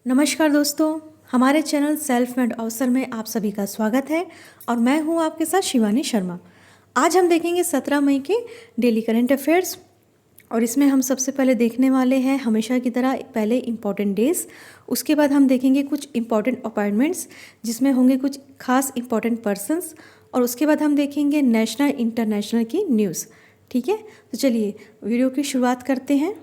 नमस्कार दोस्तों, हमारे चैनल सेल्फ मेड अवसर में आप सभी का स्वागत है और मैं हूं आपके साथ शिवानी शर्मा। आज हम देखेंगे 17 मई के डेली करंट अफेयर्स और इसमें हम सबसे पहले देखने वाले हैं हमेशा की तरह पहले इम्पॉर्टेंट डेज। उसके बाद हम देखेंगे कुछ इम्पॉर्टेंट अपॉइंटमेंट्स जिसमें होंगे कुछ खास इम्पॉर्टेंट पर्सन्स और उसके बाद हम देखेंगे नेशनल इंटरनेशनल की न्यूज़। ठीक है, तो चलिए वीडियो की शुरुआत करते हैं।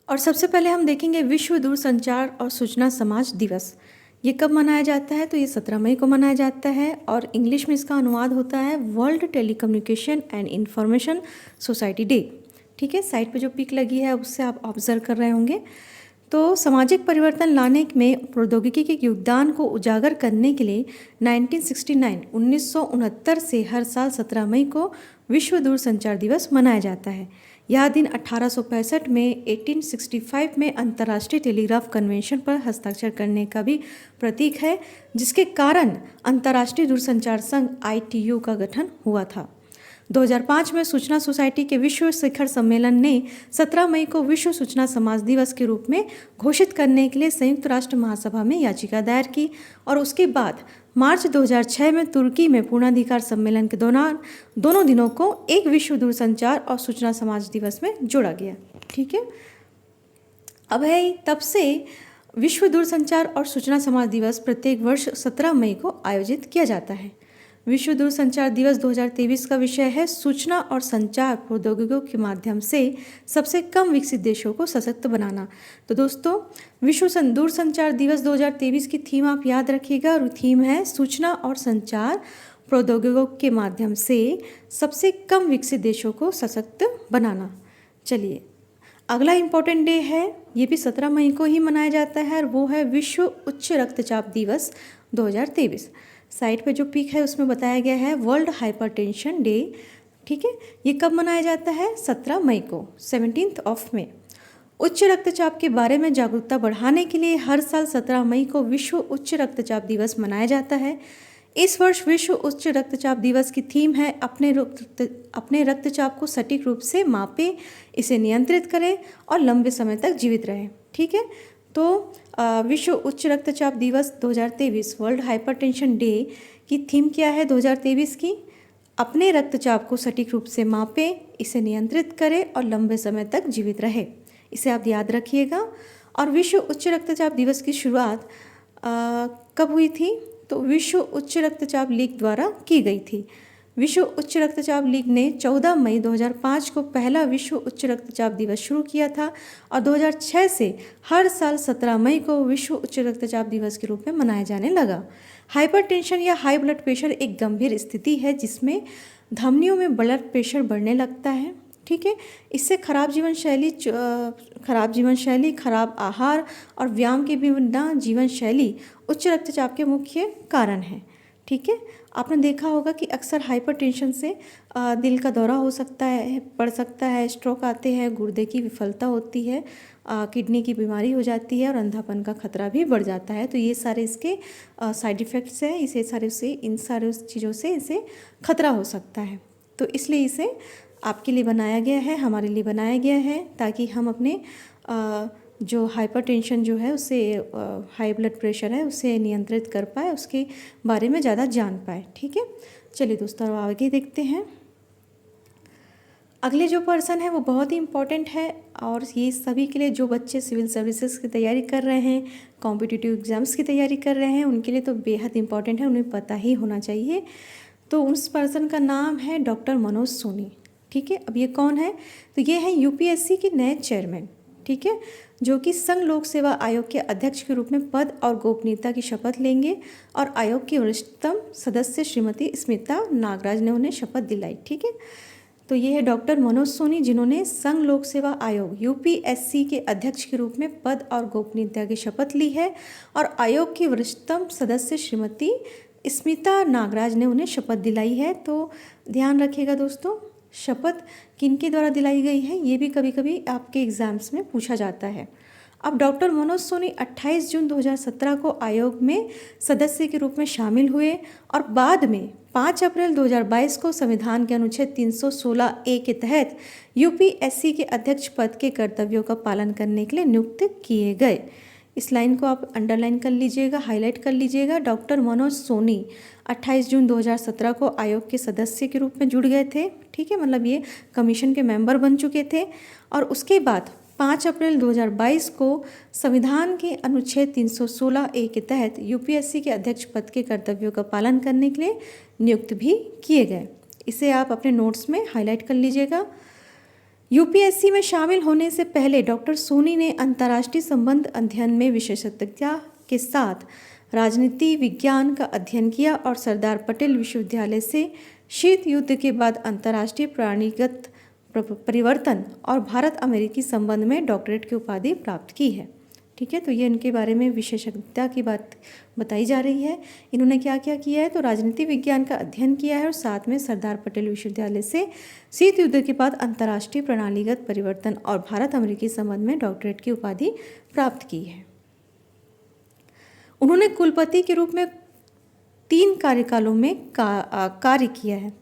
और सबसे पहले हम देखेंगे विश्व दूरसंचार और सूचना समाज दिवस। ये कब मनाया जाता है? तो ये 17 मई को मनाया जाता है और इंग्लिश में इसका अनुवाद होता है world telecommunication and information society day. ठीक है, साइट पे जो पिक लगी है उससे आप ऑब्जर्व कर रहे होंगे। तो सामाजिक परिवर्तन लाने में प्रौद्योगिकी के योगदान को उजागर करने के लिए 1969 से हर साल 17 मई को विश्व दूरसंचार दिवस मनाया जाता है। यह दिन 1865 में 1865 में अंतर्राष्ट्रीय टेलीग्राफ कन्वेंशन पर हस्ताक्षर करने का भी प्रतीक है, जिसके कारण अंतर्राष्ट्रीय दूरसंचार संघ ITU का गठन हुआ था। 2005 में सूचना सोसाइटी के विश्व शिखर सम्मेलन ने 17 मई को विश्व सूचना समाज दिवस के रूप में घोषित करने के लिए संयुक्त राष्ट्र महासभा में याचिका दायर की और उसके बाद मार्च 2006 में तुर्की में पूर्णाधिकार सम्मेलन के दौरान दोनों दिनों को एक विश्व दूरसंचार और सूचना समाज दिवस में जोड़ा गया। ठीक है, अब है तब से विश्व दूरसंचार और सूचना समाज दिवस प्रत्येक वर्ष 17 मई को आयोजित किया जाता है। विश्व दूरसंचार दिवस 2023 का विषय है सूचना और संचार प्रौद्योगिकियों के माध्यम से सबसे कम विकसित देशों को सशक्त बनाना। तो दोस्तों, विश्व दूरसंचार दिवस 2023 की थीम आप याद रखिएगा और थीम है सूचना और संचार प्रौद्योगिकियों के माध्यम से सबसे कम विकसित देशों को सशक्त बनाना। चलिए, अगला इम्पोर्टेंट डे है, ये भी 17 मई को ही मनाया जाता है और वो है विश्व उच्च रक्तचाप दिवस 2023। साइट पे जो पिक है उसमें बताया गया है वर्ल्ड हाइपरटेंशन डे। ठीक है, ये कब मनाया जाता है? 17 मई को, 17 मई। उच्च रक्तचाप के बारे में जागरूकता बढ़ाने के लिए हर साल 17 मई को विश्व उच्च रक्तचाप दिवस मनाया जाता है। इस वर्ष विश्व उच्च रक्तचाप दिवस की थीम है अपने रक्तचाप को सटीक रूप से मापें, इसे नियंत्रित करें और लंबे समय तक जीवित रहें। ठीक है, तो विश्व उच्च रक्तचाप दिवस 2023 वर्ल्ड हाइपरटेंशन डे की थीम क्या है 2023 की? अपने रक्तचाप को सटीक रूप से मापें, इसे नियंत्रित करें और लंबे समय तक जीवित रहे। इसे आप याद रखिएगा। और विश्व उच्च रक्तचाप दिवस की शुरुआत कब हुई थी? तो विश्व उच्च रक्तचाप लीग द्वारा की गई थी। विश्व उच्च रक्तचाप लीग ने 14 मई 2005 को पहला विश्व उच्च रक्तचाप दिवस शुरू किया था और 2006 से हर साल 17 मई को विश्व उच्च रक्तचाप दिवस के रूप में मनाया जाने लगा। हाइपरटेंशन या हाई ब्लड प्रेशर एक गंभीर स्थिति है जिसमें धमनियों में ब्लड प्रेशर बढ़ने लगता है। ठीक है, इससे खराब जीवन शैली, खराब आहार और व्यायाम के बिना जीवन शैली उच्च रक्तचाप के मुख्य कारण है। ठीक है, आपने देखा होगा कि अक्सर हाइपरटेंशन से दिल का दौरा हो सकता है, पड़ सकता है, स्ट्रोक आते हैं, गुर्दे की विफलता होती है, किडनी की बीमारी हो जाती है और अंधापन का खतरा भी बढ़ जाता है। तो ये सारे इसके साइड इफ़ेक्ट्स हैं। इन सारे चीज़ों से इसे खतरा हो सकता है। तो इसलिए इसे आपके लिए बनाया गया है, हमारे लिए बनाया गया है ताकि हम अपने जो हाइपरटेंशन जो है उसे हाई ब्लड प्रेशर है उसे नियंत्रित कर पाए, उसके बारे में ज़्यादा जान पाए। ठीक है, चलिए दोस्तों आगे देखते हैं। अगले जो पर्सन है वो बहुत ही इम्पोर्टेंट है और ये सभी के लिए जो बच्चे सिविल सर्विसेज की तैयारी कर रहे हैं, कॉम्पिटिटिव एग्ज़ाम्स की तैयारी कर रहे हैं, उनके लिए तो बेहद इम्पॉर्टेंट है, उन्हें पता ही होना चाहिए। तो उस पर्सन का नाम है डॉक्टर मनोज सोनी। ठीक है, अब ये कौन है? तो ये है UPSC के नए चेयरमैन। ठीक है, जो कि संघ लोक सेवा आयोग के अध्यक्ष के रूप में पद और गोपनीयता की शपथ लेंगे और आयोग की वरिष्ठतम सदस्य श्रीमती स्मिता नागराज ने उन्हें शपथ दिलाई। ठीक है, तो ये है डॉक्टर मनोज सोनी जिन्होंने संघ लोक सेवा आयोग UPSC के अध्यक्ष के रूप में पद और गोपनीयता की शपथ ली है और आयोग की वरिष्ठतम सदस्य श्रीमती स्मिता नागराज ने उन्हें शपथ दिलाई है। तो ध्यान रखिएगा दोस्तों, शपथ किनके द्वारा दिलाई गई है ये भी कभी कभी आपके एग्ज़ाम्स में पूछा जाता है। अब डॉक्टर मनोज सोनी 28 जून 2017 को आयोग में सदस्य के रूप में शामिल हुए और बाद में 5 अप्रैल 2022 को संविधान के अनुच्छेद 316 के तहत यूपीएससी के अध्यक्ष पद के कर्तव्यों का पालन करने के लिए नियुक्त किए गए। इस लाइन को आप अंडरलाइन कर लीजिएगा, हाईलाइट कर लीजिएगा। डॉक्टर मनोज सोनी 28 जून 2017 को आयोग के सदस्य के रूप में जुड़ गए थे, ठीक है, मतलब ये कमीशन के मेंबर बन चुके थे। और उसके बाद 5 अप्रैल 2022 को संविधान के अनुच्छेद 316 के तहत यूपीएससी के अध्यक्ष पद के कर्तव्यों का पालन करने के लिए नियुक्त भी किए गए। इसे आप अपने नोट्स में हाईलाइट कर लीजिएगा। यूपीएससी में शामिल होने से पहले डॉक्टर सोनी ने अंतर्राष्ट्रीय संबंध अध्ययन में विशेषज्ञता के साथ राजनीति विज्ञान का अध्ययन किया और सरदार पटेल विश्वविद्यालय से शीत युद्ध के बाद अंतर्राष्ट्रीय प्रणालीगत परिवर्तन और भारत अमेरिकी संबंध में डॉक्टरेट की उपाधि प्राप्त की है, ठीक है। तो ये इनके बारे में विशेषज्ञता की बात बताई जा रही है। इन्होंने क्या क्या किया है, तो राजनीति विज्ञान का अध्ययन किया है और साथ में सरदार पटेल विश्वविद्यालय से शीत युद्ध के बाद अंतर्राष्ट्रीय प्रणालीगत परिवर्तन और भारत अमेरिकी संबंध में डॉक्टरेट की उपाधि प्राप्त की है। उन्होंने कुलपति के रूप में 3 कार्यकालों में कार्य किया है,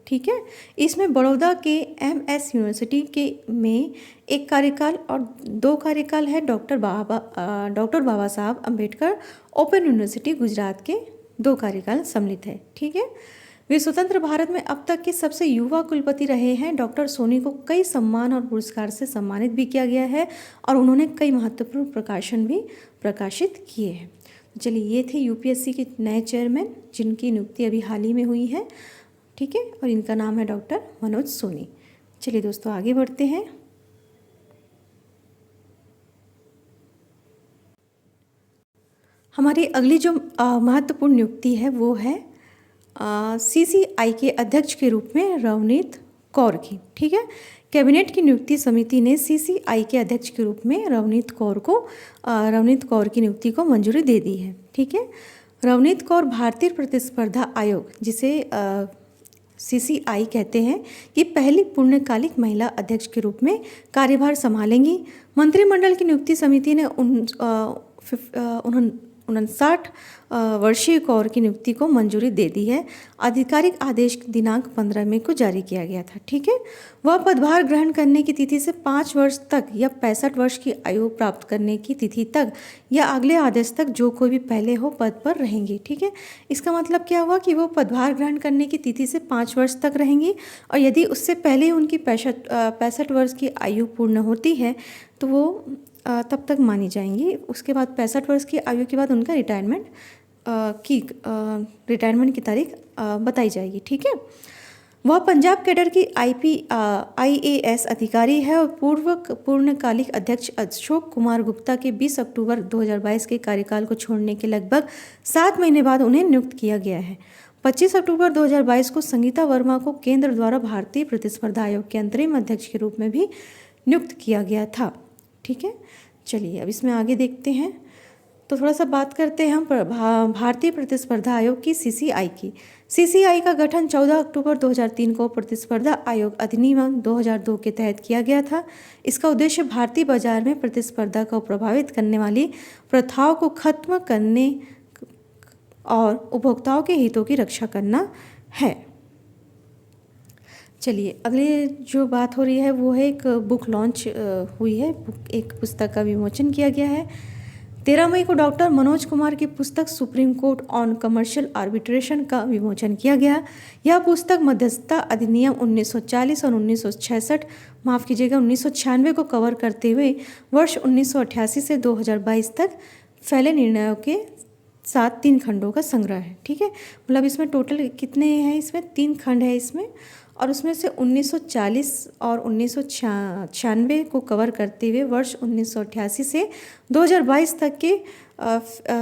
ठीक है। इसमें बड़ौदा के एमएस यूनिवर्सिटी के में 1 कार्यकाल और 2 कार्यकाल है डॉक्टर बाबा साहब अम्बेडकर ओपन यूनिवर्सिटी गुजरात के 2 कार्यकाल सम्मिलित है, ठीक है। वे स्वतंत्र भारत में अब तक के सबसे युवा कुलपति रहे हैं। डॉक्टर सोनी को कई सम्मान और पुरस्कार से सम्मानित भी किया गया है और उन्होंने कई महत्वपूर्ण प्रकाशन भी प्रकाशित किए हैं। चलिए, ये थे यूपीएससी के नए चेयरमैन जिनकी नियुक्ति अभी हाल ही में हुई है, ठीक है, और इनका नाम है डॉक्टर मनोज सोनी। चलिए दोस्तों, आगे बढ़ते हैं। हमारी अगली जो महत्वपूर्ण नियुक्ति है वो है सीसीआई के अध्यक्ष के रूप में रवनीत कौर की, ठीक है। कैबिनेट की नियुक्ति समिति ने सीसीआई के अध्यक्ष के रूप में रवनीत कौर की नियुक्ति को मंजूरी दे दी है, ठीक है। रवनीत कौर भारतीय प्रतिस्पर्धा आयोग, जिसे सीसीआई कहते हैं, कि पहली पूर्णकालिक महिला अध्यक्ष के रूप में कार्यभार संभालेंगी। मंत्रिमंडल की नियुक्ति समिति ने 59 वर्षीय कौर की नियुक्ति को मंजूरी दे दी है। आधिकारिक आदेश दिनांक 15 मई को जारी किया गया था, ठीक है। वह पदभार ग्रहण करने की तिथि से 5 वर्ष तक या 65 वर्ष की आयु प्राप्त करने की तिथि तक या अगले आदेश तक जो कोई भी पहले हो पद पर रहेंगी, ठीक है। इसका मतलब क्या हुआ कि वो पदभार ग्रहण करने की तिथि से 5 वर्ष तक रहेंगी और यदि उससे पहले उनकी 65 वर्ष की आयु पूर्ण होती है तो वो तब तक मानी जाएंगी। उसके बाद 65 वर्ष की आयु के बाद उनका रिटायरमेंट की तारीख बताई जाएगी, ठीक है। वह पंजाब कैडर की आईएएस अधिकारी है और पूर्णकालिक अध्यक्ष अशोक कुमार गुप्ता के 20 अक्टूबर 2022 के कार्यकाल को छोड़ने के लगभग 7 महीने बाद उन्हें नियुक्त किया गया है। 25 अक्टूबर 2022 को संगीता वर्मा को केंद्र द्वारा भारतीय प्रतिस्पर्धा आयोग के अंतरिम अध्यक्ष के रूप में भी नियुक्त किया गया था, ठीक है। चलिए, अब इसमें आगे देखते हैं। तो थोड़ा सा बात करते हैं हम भारतीय प्रतिस्पर्धा आयोग की, सीसीआई की। सीसीआई का गठन 14 अक्टूबर 2003 को प्रतिस्पर्धा आयोग अधिनियम 2002 के तहत किया गया था। इसका उद्देश्य भारतीय बाजार में प्रतिस्पर्धा को प्रभावित करने वाली प्रथाओं को खत्म करने और उपभोक्ताओं के हितों की रक्षा करना है। चलिए, अगले जो बात हो रही है वो है एक बुक लॉन्च हुई है, एक पुस्तक का विमोचन किया गया है। 13 मई को डॉक्टर मनोज कुमार की पुस्तक supreme court on commercial arbitration का विमोचन किया गया। यह पुस्तक मध्यस्थता अधिनियम 1940 और 1996 को कवर करते हुए वर्ष 1988 से 2022 तक फैले निर्णयों के साथ 3 खंडों का संग्रह है, ठीक है। मतलब इसमें टोटल कितने हैं, इसमें 3 खंड है इसमें, और उसमें से 1940 और 1996 को कवर करते हुए वर्ष 1988 से 2022 तक के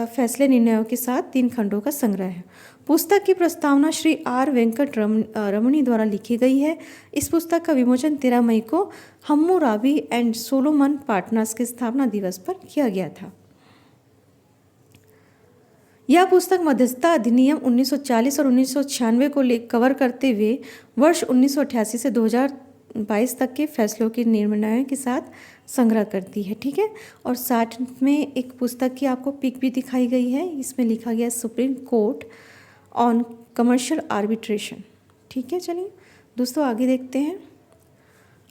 फैसले निर्णयों के साथ 3 खंडों का संग्रह है। पुस्तक की प्रस्तावना श्री आर वेंकट रमणी द्वारा लिखी गई है। इस पुस्तक का विमोचन 13 मई को हम्मुराबी एंड सोलोमन पार्टनर्स के स्थापना दिवस पर किया गया था। यह पुस्तक मध्यस्थता अधिनियम 1940 और 1996 को कवर करते हुए वर्ष 1988 से 22 तक के फैसलों के निर्णयों के साथ संग्रह करती है। ठीक है, और साथ में एक पुस्तक की आपको पिक भी दिखाई गई है। इसमें लिखा गया है supreme court on commercial arbitration. ठीक है, चलिए दोस्तों आगे देखते हैं।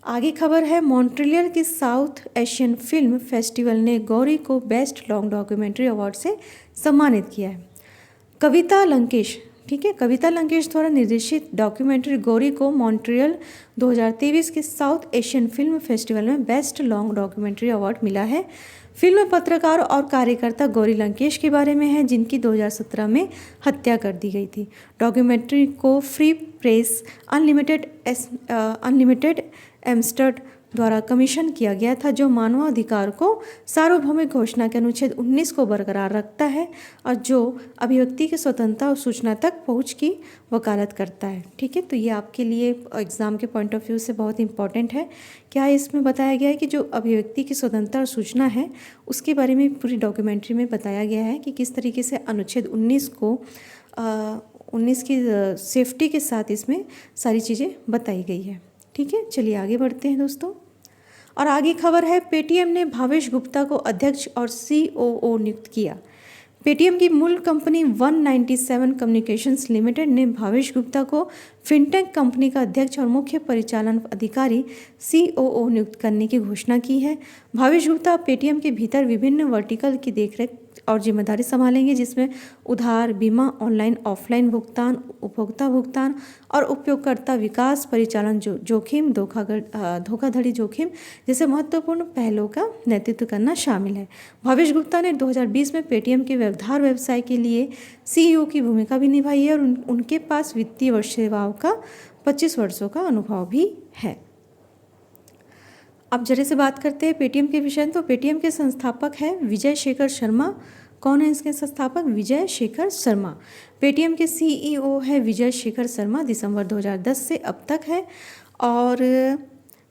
आगे खबर है, मॉन्ट्रियल के साउथ एशियन फिल्म फेस्टिवल ने गौरी को बेस्ट लॉन्ग डॉक्यूमेंट्री अवार्ड से सम्मानित किया है। कविता लंकेश, ठीक है, कविता लंकेश द्वारा निर्देशित डॉक्यूमेंट्री गौरी को मॉन्ट्रियल 2023 के साउथ एशियन फिल्म फेस्टिवल में बेस्ट लॉन्ग डॉक्यूमेंट्री अवार्ड मिला है। फिल्म में पत्रकार और कार्यकर्ता गौरी लंकेश के बारे में है, जिनकी 2017 में हत्या कर दी गई थी। डॉक्यूमेंट्री को फ्री प्रेस अनलिमिटेड एम्स्टर्ड द्वारा कमीशन किया गया था, जो मानवाधिकार को सार्वभौमिक घोषणा के अनुच्छेद 19 को बरकरार रखता है और जो अभिव्यक्ति की स्वतंत्रता और सूचना तक पहुंच की वकालत करता है। ठीक है, तो ये आपके लिए एग्ज़ाम के पॉइंट ऑफ व्यू से बहुत इंपॉर्टेंट है। क्या इसमें बताया गया है कि जो अभिव्यक्ति की स्वतंत्रता और सूचना है उसके बारे में पूरी डॉक्यूमेंट्री में बताया गया है कि किस तरीके से अनुच्छेद 19 को 19 की सेफ्टी के साथ इसमें सारी चीज़ें बताई गई है। ठीक है, चलिए आगे बढ़ते हैं दोस्तों। और आगे खबर है, पेटीएम ने भावेश गुप्ता को अध्यक्ष और COO नियुक्त किया। पेटीएम की मूल कंपनी 197 कम्युनिकेशंस लिमिटेड ने भावेश गुप्ता को फिनटेक कंपनी का अध्यक्ष और मुख्य परिचालन अधिकारी COO नियुक्त करने की घोषणा की है। भावेश गुप्ता पेटीएम के भीतर विभिन्न वर्टिकल की देखरेख और जिम्मेदारी संभालेंगे, जिसमें उधार, बीमा, ऑनलाइन ऑफलाइन भुगतान, उपभोक्ता भुगतान और उपयोगकर्ता विकास, परिचालन जोखिम, धोखाधड़ी जोखिम जैसे महत्वपूर्ण पहलों का नेतृत्व करना शामिल है। भावेश गुप्ता ने 2020 में पेटीएम के व्यवधार व्यवसाय के लिए CEO की भूमिका भी निभाई है और उनके पास वित्तीय वर्ष सेवाओं का 25 वर्षों का अनुभव भी है। अब जरा से बात करते हैं पेटीएम के विषय में। तो पेटीएम के संस्थापक है विजय शेखर शर्मा। कौन है इसके संस्थापक? विजय शेखर शर्मा। पेटीएम के CEO है विजय शेखर शर्मा, दिसंबर 2010 से अब तक है। और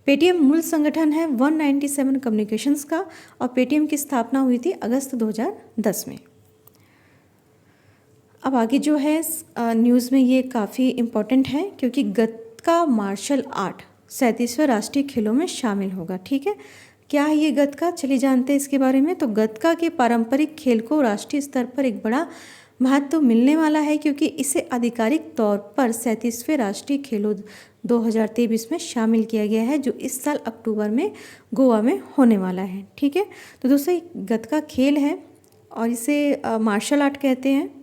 पेटीएम मूल संगठन है 197 कम्युनिकेशंस का और पेटीएम की स्थापना हुई थी अगस्त 2010 में। अब आगे जो है न्यूज़ में ये काफ़ी इम्पोर्टेंट है क्योंकि गतका मार्शल आर्ट 37वें राष्ट्रीय खेलों में शामिल होगा। ठीक है, क्या है ये गतका, चलिए जानते हैं इसके बारे में। तो गतका के पारंपरिक खेल को राष्ट्रीय स्तर पर एक बड़ा महत्व मिलने वाला है क्योंकि इसे आधिकारिक तौर पर 37वें राष्ट्रीय खेलों 2023 में शामिल किया गया है, जो इस साल अक्टूबर में गोवा में होने वाला है। ठीक है, तो दोस्तों गतका खेल है और इसे मार्शल आर्ट कहते हैं।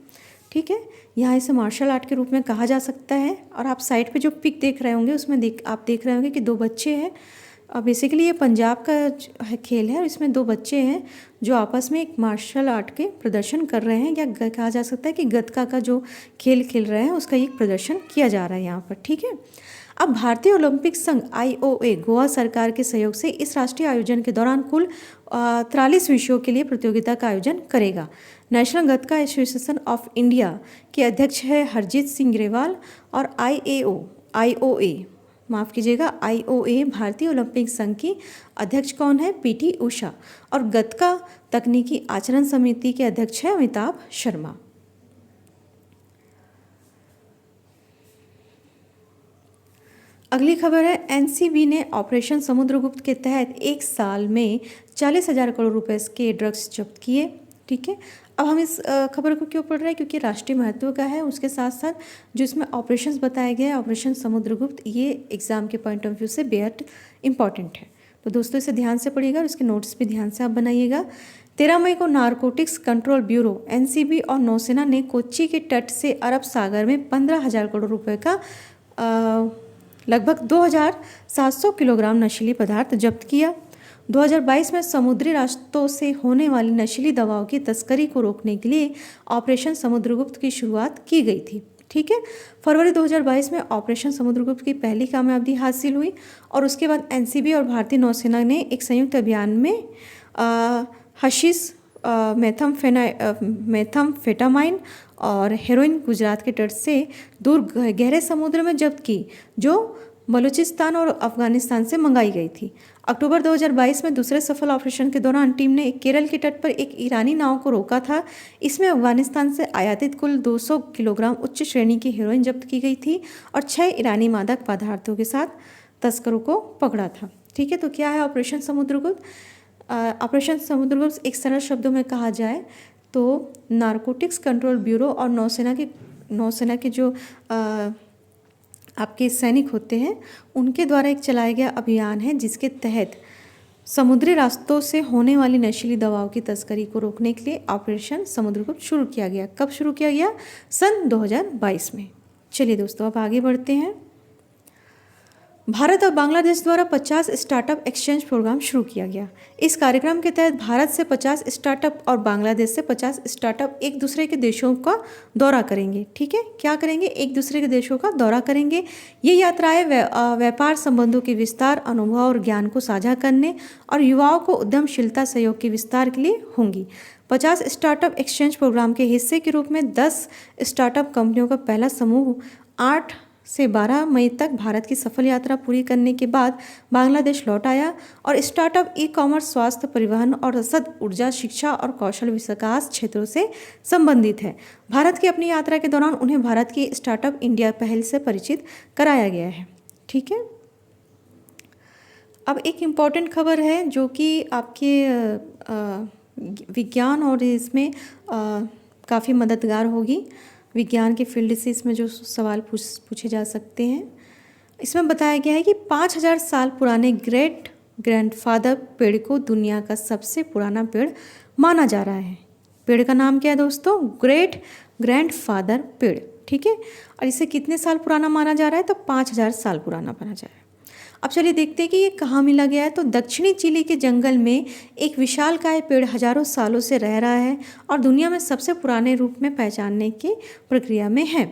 ठीक है, यहाँ इसे मार्शल आर्ट के रूप में कहा जा सकता है। और आप साइड पे जो पिक देख रहे होंगे उसमें आप देख रहे होंगे कि दो बच्चे हैं। और बेसिकली ये पंजाब का खेल है और इसमें दो बच्चे हैं जो आपस में एक मार्शल आर्ट के प्रदर्शन कर रहे हैं, या कहा जा सकता है कि गतका का जो खेल खेल रहे हैं उसका एक प्रदर्शन किया जा रहा है यहाँ पर। ठीक है, अब भारतीय ओलंपिक संघ IOA गोवा सरकार के सहयोग से इस राष्ट्रीय आयोजन के दौरान कुल 43 विषयों के लिए प्रतियोगिता का आयोजन करेगा। National Gatka association of India के अध्यक्ष है हरजीत सिंह ग्रेवाल और IOA भारतीय ओलंपिक संघ की अध्यक्ष कौन है? PT उषा। और गतका तकनीकी आचरण समिति के अध्यक्ष है अमिताभ शर्मा। अगली खबर है, NCB ने ऑपरेशन समुद्रगुप्त के तहत एक साल में 40,000 करोड़ रुपए के ड्रग्स जब्त किए। ठीक है, अब हम इस खबर को क्यों पढ़ रहे हैं? क्योंकि राष्ट्रीय महत्व का है, उसके साथ साथ जो इसमें ऑपरेशंस बताए गए हैं ऑपरेशन समुद्रगुप्त, ये एग्जाम के पॉइंट ऑफ व्यू से बेहद इंपॉर्टेंट है। तो दोस्तों इसे ध्यान से पढ़िएगा और इसके नोट्स भी ध्यान से आप बनाइएगा। 13 मई को नारकोटिक्स कंट्रोल ब्यूरो NCB और नौसेना ने कोच्चि के तट से अरब सागर में 15,000 करोड़ रुपये का लगभग 2,700 किलोग्राम नशीली पदार्थ जब्त किया। 2022 में समुद्री रास्तों से होने वाली नशीली दवाओं की तस्करी को रोकने के लिए ऑपरेशन समुद्रगुप्त की शुरुआत की गई थी। ठीक है, फरवरी 2022 में ऑपरेशन समुद्रगुप्त की पहली कामयाबी हासिल हुई और उसके बाद NCB और भारतीय नौसेना ने एक संयुक्त अभियान में हशीश, मेथाम्फेटामाइन और हेरोइन गुजरात के तट से दूर गहरे समुद्र में जब्त की, जो बलूचिस्तान और अफगानिस्तान से मंगाई गई थी। अक्टूबर 2022 में दूसरे सफल ऑपरेशन के दौरान टीम ने केरल के तट पर एक ईरानी नाव को रोका था। इसमें अफगानिस्तान से आयातित कुल 200 किलोग्राम उच्च श्रेणी की हेरोइन जब्त की गई थी और 6 ईरानी मादक पदार्थों के साथ तस्करों को पकड़ा था। ठीक है, तो क्या है ऑपरेशन समुद्रगुप्त? ऑपरेशन समुद्रगुप्त एक सरल शब्दों में कहा जाए तो नारकोटिक्स कंट्रोल ब्यूरो और नौसेना के जो आपके सैनिक होते हैं उनके द्वारा एक चलाया गया अभियान है, जिसके तहत समुद्री रास्तों से होने वाली नशीली दवाओं की तस्करी को रोकने के लिए ऑपरेशन समुद्रगुप्त शुरू किया गया। कब शुरू किया गया? सन 2022 में। चलिए दोस्तों, अब आगे बढ़ते हैं। भारत और बांग्लादेश द्वारा 50 स्टार्टअप एक्सचेंज प्रोग्राम शुरू किया गया। इस कार्यक्रम के तहत भारत से 50 स्टार्टअप और बांग्लादेश से 50 स्टार्टअप एक दूसरे के देशों का दौरा करेंगे। ठीक है, क्या करेंगे? एक दूसरे के देशों का दौरा करेंगे। ये यात्राएं व्यापार संबंधों के विस्तार, अनुभव और ज्ञान को साझा करने और युवाओं को उद्यमशीलता सहयोग के विस्तार के लिए होंगी। 50 स्टार्टअप एक्सचेंज प्रोग्राम के हिस्से के रूप में 10 स्टार्टअप कंपनियों का पहला समूह 8 से 12 मई तक भारत की सफल यात्रा पूरी करने के बाद बांग्लादेश लौट आया। और स्टार्टअप ई कॉमर्स, स्वास्थ्य, परिवहन और रसद, ऊर्जा, शिक्षा और कौशल विकास क्षेत्रों से संबंधित है। भारत की अपनी यात्रा के दौरान उन्हें भारत की स्टार्टअप इंडिया पहल से परिचित कराया गया है। ठीक है, अब एक इम्पॉर्टेंट खबर है जो कि आपके विज्ञान और इसमें काफ़ी मददगार होगी। विज्ञान के फील्ड से इसमें जो सवाल पूछे जा सकते हैं, इसमें बताया गया है कि 5000 साल पुराने ग्रेट ग्रैंडफादर पेड़ को दुनिया का सबसे पुराना पेड़ माना जा रहा है। पेड़ का नाम क्या है दोस्तों? ग्रेट ग्रैंडफादर पेड़। ठीक है, और इसे कितने साल पुराना माना जा रहा है? तो 5000 साल पुराना माना जा रहा है। अब चलिए देखते हैं कि ये कहाँ मिला गया है। तो दक्षिणी चिली के जंगल में एक विशालकाय पेड़ हजारों सालों से रह रहा है और दुनिया में सबसे पुराने रूप में पहचानने की प्रक्रिया में है।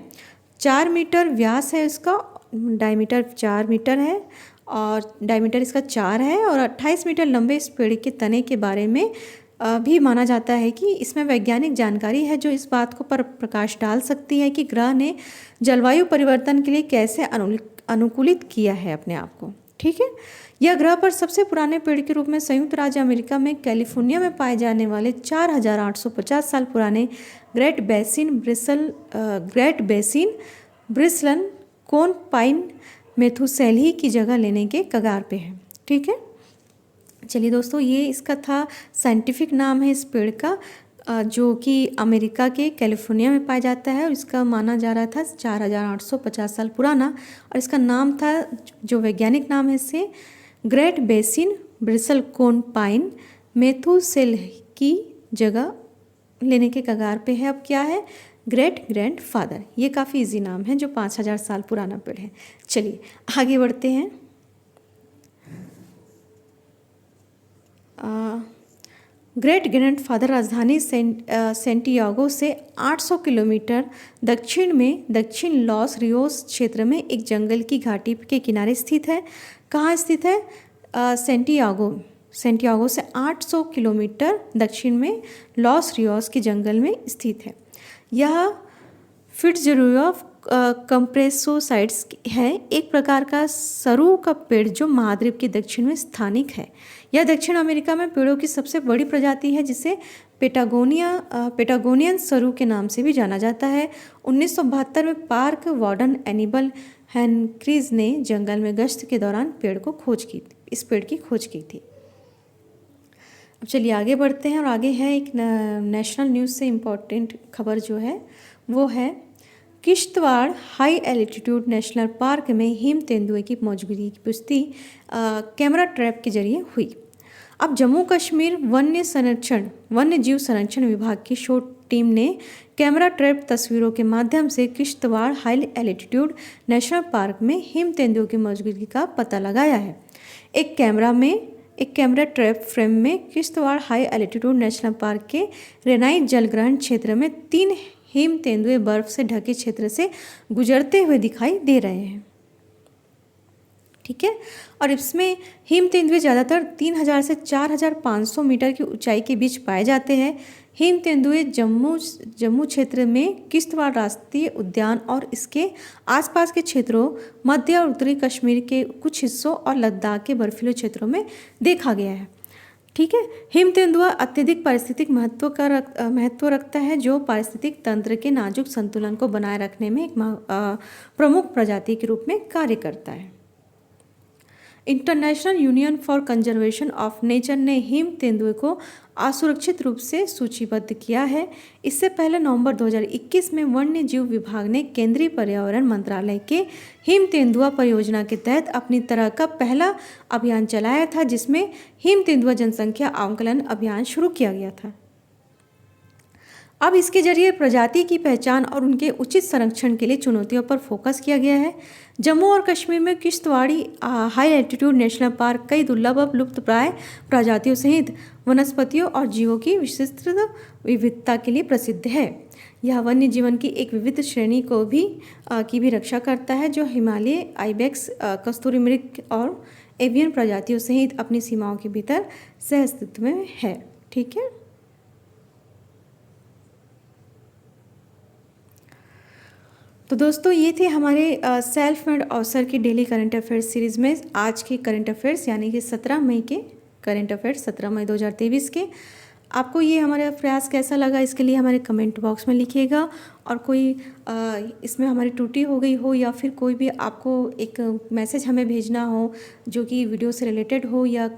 4 मीटर व्यास है इसका, डायमीटर 4 मीटर है और डायमीटर इसका 4 है और 28 मीटर लंबे इस पेड़ के तने के बारे में भी माना जाता है कि इसमें वैज्ञानिक जानकारी है जो इस बात को पर प्रकाश डाल सकती है कि ग्रह ने जलवायु परिवर्तन के लिए कैसे अनुकूलित किया है अपने आप को। ठीक है, यह ग्रह पर सबसे पुराने पेड़ के रूप में संयुक्त राज्य अमेरिका में कैलिफोर्निया में पाए जाने वाले 4850 साल पुराने ग्रेट बेसिन ब्रिसलन कोन पाइन मेथुसेलही की जगह लेने के कगार पे है। ठीक है, चलिए दोस्तों, ये इसका था साइंटिफिक नाम है इस पेड़ का, जो कि अमेरिका के कैलिफोर्निया में पाया जाता है और इसका माना जा रहा था 4850 साल पुराना। और इसका नाम था, जो वैज्ञानिक नाम है इसे, ग्रेट बेसिन ब्रिसल कोन पाइन मेथुसेलही की जगह लेने के कगार पे है। अब क्या है? Great grandfather. ये काफ़ी इजी नाम है जो 5000 साल पुराना पेड़ है। चलिए आगे बढ़ते हैं। ग्रेट ग्रैंडफादर राजधानी सेंटियागो से 800 किलोमीटर दक्षिण में दक्षिण लॉस रियोस क्षेत्र में एक जंगल की घाटी के किनारे स्थित है। कहाँ स्थित है? सेंटियागो से 800 किलोमीटर दक्षिण में लॉस रियोस के जंगल में स्थित है। यह फिट्जरोय कंप्रेसोसाइड्स है, एक प्रकार का सरू का पेड़ जो महाद्वीप के दक्षिण में स्थानिक है। यह दक्षिण अमेरिका में पेड़ों की सबसे बड़ी प्रजाति है जिसे पेटागोनियन सरू के नाम से भी जाना जाता है। 1972 में पार्क वार्डन एनिबल हैनक्रीज ने जंगल में गश्त के दौरान इस पेड़ की खोज की थी। अब चलिए आगे बढ़ते हैं और आगे है एक नेशनल न्यूज़ से इम्पॉर्टेंट खबर जो है वो है Kishtwar high altitude national park में हिम तेंदुए की मौजूदगी की पुष्टि कैमरा ट्रैप के जरिए हुई। अब जम्मू कश्मीर वन्य जीव संरक्षण विभाग की शोध टीम ने कैमरा ट्रैप तस्वीरों के माध्यम से Kishtwar high altitude national park में हिम तेंदुओं की मौजूदगी का पता लगाया है। एक कैमरा ट्रैप फ्रेम में Kishtwar high altitude national park के रेनाई जलग्रहण क्षेत्र में 3 हिम तेंदुए बर्फ से ढके क्षेत्र से गुजरते हुए दिखाई दे रहे हैं। ठीक है, और इसमें हिम तेंदुए ज़्यादातर 3000 से 4500 मीटर की ऊंचाई के बीच पाए जाते हैं। हिम तेंदुए जम्मू क्षेत्र में किश्तवाड़ राष्ट्रीय उद्यान और इसके आसपास के क्षेत्रों, मध्य और उत्तरी कश्मीर के कुछ हिस्सों और लद्दाख के बर्फीले क्षेत्रों में देखा गया है। ठीक है, हिम तेंदुआ अत्यधिक पारिस्थितिक महत्व रखता है जो पारिस्थितिक तंत्र के नाजुक संतुलन को बनाए रखने में एक प्रमुख प्रजाति के रूप में कार्य करता है। International union for conservation of nature ने हिम तेंदुए को असुरक्षित रूप से सूचीबद्ध किया है। इससे पहले नवंबर 2021 में वन्य जीव विभाग ने केंद्रीय पर्यावरण मंत्रालय के हिम तेंदुआ परियोजना के तहत अपनी तरह का पहला अभियान चलाया था, जिसमें हिम तेंदुआ जनसंख्या आंकलन अभियान शुरू किया गया था। अब इसके जरिए प्रजाति की पहचान और उनके उचित संरक्षण के लिए चुनौतियों पर फोकस किया गया है। जम्मू और कश्मीर में किश्तवाड़ी हाई एल्टीट्यूड नेशनल पार्क कई दुर्लभ अब लुप्तप्राय प्रजातियों सहित वनस्पतियों और जीवों की विशिष्ट विविधता के लिए प्रसिद्ध है। यह वन्य जीवन की एक विविध श्रेणी को भी रक्षा करता है, जो हिमालय आइबेक्स, कस्तूरी मृग और एवियन प्रजातियों सहित अपनी सीमाओं के भीतर सह अस्तित्व में है। ठीक है। तो दोस्तों, ये थे हमारे सेल्फ मेड ऑथर की डेली करंट अफेयर्स सीरीज़ में आज के करंट अफेयर्स, यानी कि 17 मई के करंट अफेयर्स, 17 मई 2023 के। आपको ये हमारा प्रयास कैसा लगा, इसके लिए हमारे कमेंट बॉक्स में लिखिएगा। और कोई इसमें हमारी त्रुटि हो गई हो या फिर कोई भी आपको एक मैसेज हमें भेजना हो जो कि वीडियो से रिलेटेड हो या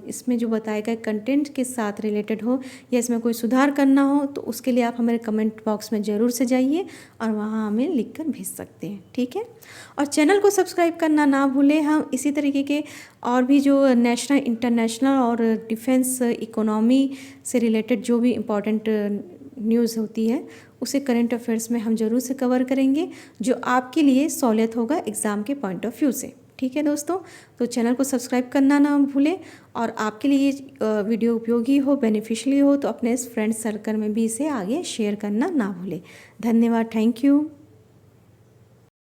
इसमें जो बताए गए कंटेंट के साथ रिलेटेड हो या इसमें कोई सुधार करना हो, तो उसके लिए आप हमारे कमेंट बॉक्स में ज़रूर से जाइए और वहाँ हमें लिख कर भेज सकते हैं। ठीक है। और चैनल को सब्सक्राइब करना ना भूलें। हम इसी तरीके के और भी जो नेशनल, इंटरनेशनल और डिफेंस, इकोनॉमी से रिलेटेड जो भी इम्पोर्टेंट न्यूज़ होती है उसे करंट अफेयर्स में हम ज़रूर से कवर करेंगे, जो आपके लिए सहूलियत होगा एग्ज़ाम के पॉइंट ऑफ व्यू से। ठीक है दोस्तों, तो चैनल को सब्सक्राइब करना ना भूलें। और आपके लिए वीडियो उपयोगी हो, बेनिफिशियली हो, तो अपने फ्रेंड्स सर्कल में भी इसे आगे शेयर करना ना भूलें। धन्यवाद। Thank you.